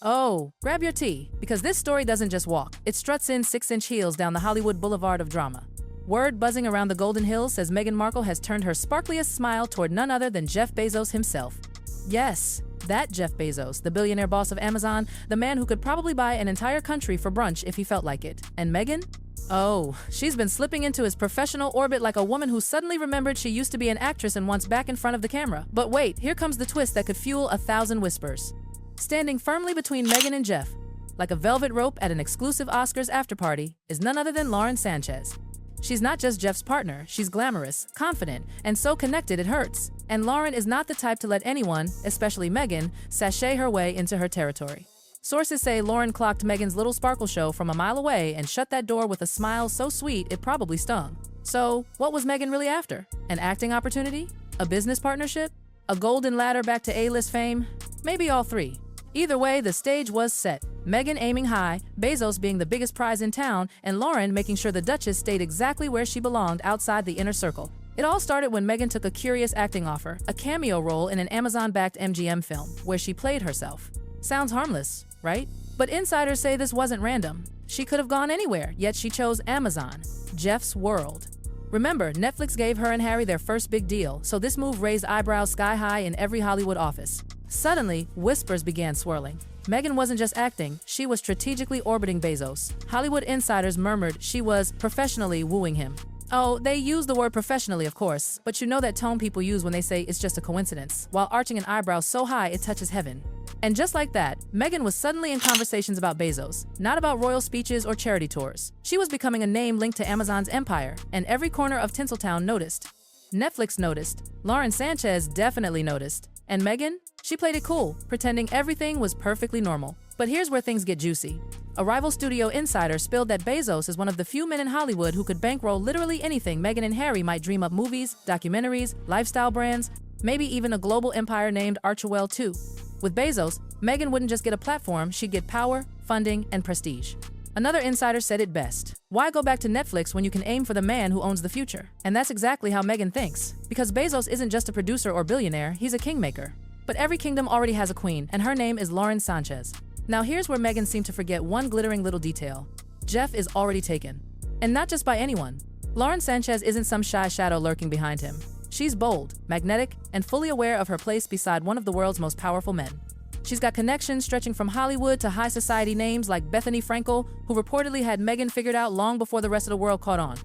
Oh, grab your tea, because this story doesn't just walk. It struts in 6-inch heels down the Hollywood boulevard of drama. Word buzzing around the Golden Hills says Meghan Markle has turned her sparkliest smile toward none other than Jeff Bezos himself. Yes, that Jeff Bezos, the billionaire boss of Amazon, the man who could probably buy an entire country for brunch if he felt like it. And Meghan? Oh, she's been slipping into his professional orbit like a woman who suddenly remembered she used to be an actress and wants back in front of the camera. But wait, here comes the twist that could fuel 1,000 whispers. Standing firmly between Meghan and Jeff, like a velvet rope at an exclusive Oscars afterparty, is none other than Lauren Sanchez. She's not just Jeff's partner, she's glamorous, confident, and so connected it hurts. And Lauren is not the type to let anyone, especially Meghan, sashay her way into her territory. Sources say Lauren clocked Meghan's little sparkle show from a mile away and shut that door with a smile so sweet it probably stung. So, what was Meghan really after? An acting opportunity? A business partnership? A golden ladder back to A-list fame? Maybe all three. Either way, the stage was set. Meghan aiming high, Bezos being the biggest prize in town, and Lauren making sure the Duchess stayed exactly where she belonged outside the inner circle. It all started when Meghan took a curious acting offer, a cameo role in an Amazon-backed MGM film, where she played herself. Sounds harmless, right? But insiders say this wasn't random. She could have gone anywhere, yet she chose Amazon, Jeff's world. Remember, Netflix gave her and Harry their first big deal, so this move raised eyebrows sky high in every Hollywood office. Suddenly, whispers began swirling. Meghan wasn't just acting, she was strategically orbiting Bezos. Hollywood insiders murmured she was professionally wooing him. Oh, they use the word professionally, of course, but you know that tone people use when they say it's just a coincidence, while arching an eyebrow so high it touches heaven. And just like that, Meghan was suddenly in conversations about Bezos, not about royal speeches or charity tours. She was becoming a name linked to Amazon's empire, and every corner of Tinseltown noticed. Netflix noticed, Lauren Sanchez definitely noticed, and Meghan? She played it cool, pretending everything was perfectly normal. But here's where things get juicy. A rival studio insider spilled that Bezos is one of the few men in Hollywood who could bankroll literally anything Meghan and Harry might dream up: movies, documentaries, lifestyle brands, maybe even a global empire named Archewell too. With Bezos, Meghan wouldn't just get a platform, she'd get power, funding, and prestige. Another insider said it best. Why go back to Netflix when you can aim for the man who owns the future? And that's exactly how Meghan thinks. Because Bezos isn't just a producer or billionaire, he's a kingmaker. But every kingdom already has a queen, and her name is Lauren Sanchez. Now here's where Meghan seemed to forget one glittering little detail. Jeff is already taken. And not just by anyone. Lauren Sanchez isn't some shy shadow lurking behind him. She's bold, magnetic, and fully aware of her place beside one of the world's most powerful men. She's got connections stretching from Hollywood to high society names like Bethany Frankel, who reportedly had Meghan figured out long before the rest of the world caught on.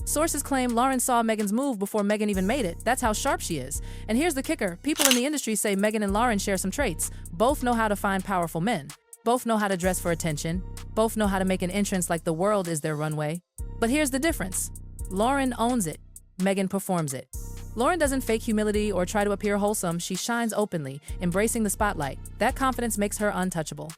Sources claim Lauren saw Meghan's move before Meghan even made it. That's how sharp she is. And here's the kicker. People in the industry say Meghan and Lauren share some traits. Both know how to find powerful men. Both know how to dress for attention. Both know how to make an entrance like the world is their runway. But here's the difference. Lauren owns it. Meghan performs it. Lauren doesn't fake humility or try to appear wholesome. She shines openly, embracing the spotlight. That confidence makes her untouchable.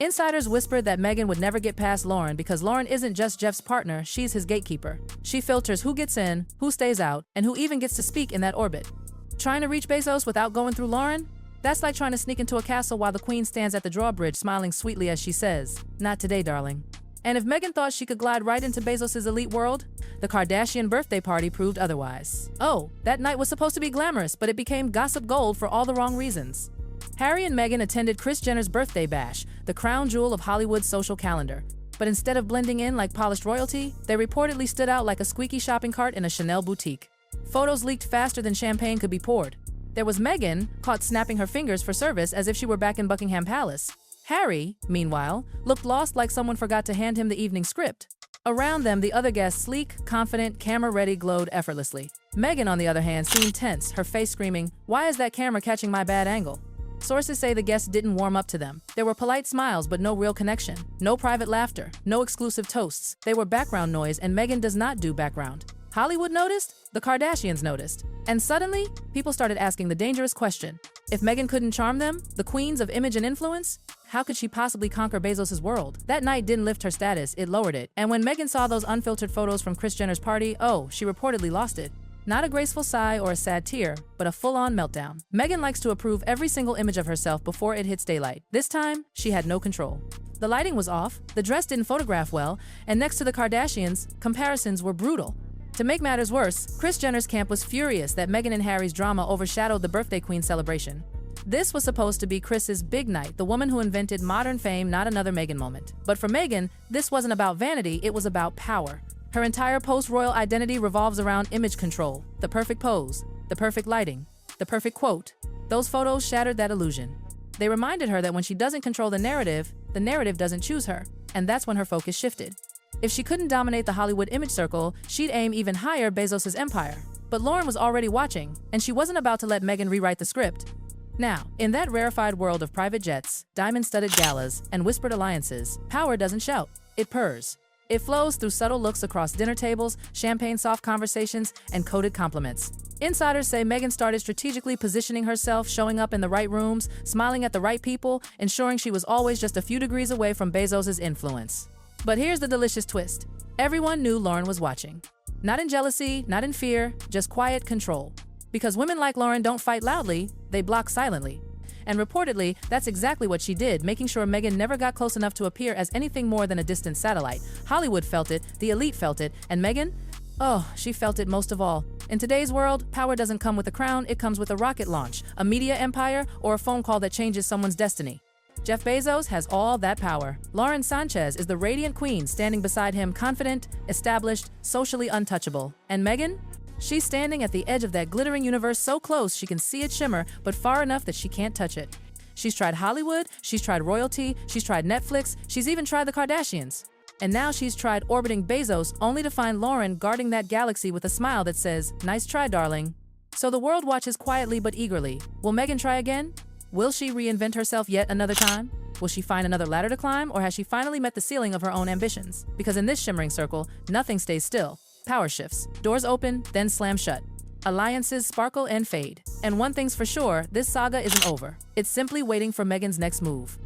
Insiders whispered that Meghan would never get past Lauren because Lauren isn't just Jeff's partner, she's his gatekeeper. She filters who gets in, who stays out, and who even gets to speak in that orbit. Trying to reach Bezos without going through Lauren? That's like trying to sneak into a castle while the queen stands at the drawbridge smiling sweetly as she says, "Not today, darling." And if Meghan thought she could glide right into Bezos' elite world, the Kardashian birthday party proved otherwise. Oh, that night was supposed to be glamorous, but it became gossip gold for all the wrong reasons. Harry and Meghan attended Kris Jenner's birthday bash, the crown jewel of Hollywood's social calendar. But instead of blending in like polished royalty, they reportedly stood out like a squeaky shopping cart in a Chanel boutique. Photos leaked faster than champagne could be poured. There was Meghan, caught snapping her fingers for service as if she were back in Buckingham Palace. Harry, meanwhile, looked lost like someone forgot to hand him the evening script. Around them, the other guests, sleek, confident, camera-ready, glowed effortlessly. Meghan, on the other hand, seemed tense, her face screaming, "Why is that camera catching my bad angle?" Sources say the guests didn't warm up to them. There were polite smiles but no real connection. No private laughter. No exclusive toasts. They were background noise, and Meghan does not do background. Hollywood noticed, the Kardashians noticed. And suddenly, people started asking the dangerous question. If Meghan couldn't charm them, the queens of image and influence, how could she possibly conquer Bezos' world? That night didn't lift her status, it lowered it. And when Meghan saw those unfiltered photos from Kris Jenner's party, oh, she reportedly lost it. Not a graceful sigh or a sad tear, but a full-on meltdown. Meghan likes to approve every single image of herself before it hits daylight. This time, she had no control. The lighting was off, the dress didn't photograph well, and next to the Kardashians, comparisons were brutal. To make matters worse, Kris Jenner's camp was furious that Meghan and Harry's drama overshadowed the birthday queen celebration. This was supposed to be Kris's big night, the woman who invented modern fame, not another Meghan moment. But for Meghan, this wasn't about vanity, it was about power. Her entire post-royal identity revolves around image control, the perfect pose, the perfect lighting, the perfect quote. Those photos shattered that illusion. They reminded her that when she doesn't control the narrative doesn't choose her, and that's when her focus shifted. If she couldn't dominate the Hollywood image circle, she'd aim even higher: Bezos' empire. But Lauren was already watching, and she wasn't about to let Meghan rewrite the script. Now, in that rarefied world of private jets, diamond-studded galas, and whispered alliances, power doesn't shout, it purrs. It flows through subtle looks across dinner tables, champagne-soft conversations, and coded compliments. Insiders say Meghan started strategically positioning herself, showing up in the right rooms, smiling at the right people, ensuring she was always just a few degrees away from Bezos' influence. But here's the delicious twist. Everyone knew Lauren was watching. Not in jealousy, not in fear, just quiet control. Because women like Lauren don't fight loudly, they block silently. And reportedly, that's exactly what she did, making sure Meghan never got close enough to appear as anything more than a distant satellite. Hollywood felt it, the elite felt it, and Meghan? Oh, she felt it most of all. In today's world, power doesn't come with a crown, it comes with a rocket launch, a media empire, or a phone call that changes someone's destiny. Jeff Bezos has all that power. Lauren Sanchez is the radiant queen standing beside him, confident, established, socially untouchable. And Meghan? She's standing at the edge of that glittering universe, so close she can see it shimmer, but far enough that she can't touch it. She's tried Hollywood, she's tried royalty, she's tried Netflix, she's even tried the Kardashians. And now she's tried orbiting Bezos, only to find Lauren guarding that galaxy with a smile that says, "Nice try, darling." So the world watches quietly but eagerly. Will Meghan try again? Will she reinvent herself yet another time? Will she find another ladder to climb, or has she finally met the ceiling of her own ambitions? Because in this shimmering circle, nothing stays still. Power shifts. Doors open, then slam shut. Alliances sparkle and fade. And one thing's for sure, this saga isn't over. It's simply waiting for Meghan's next move.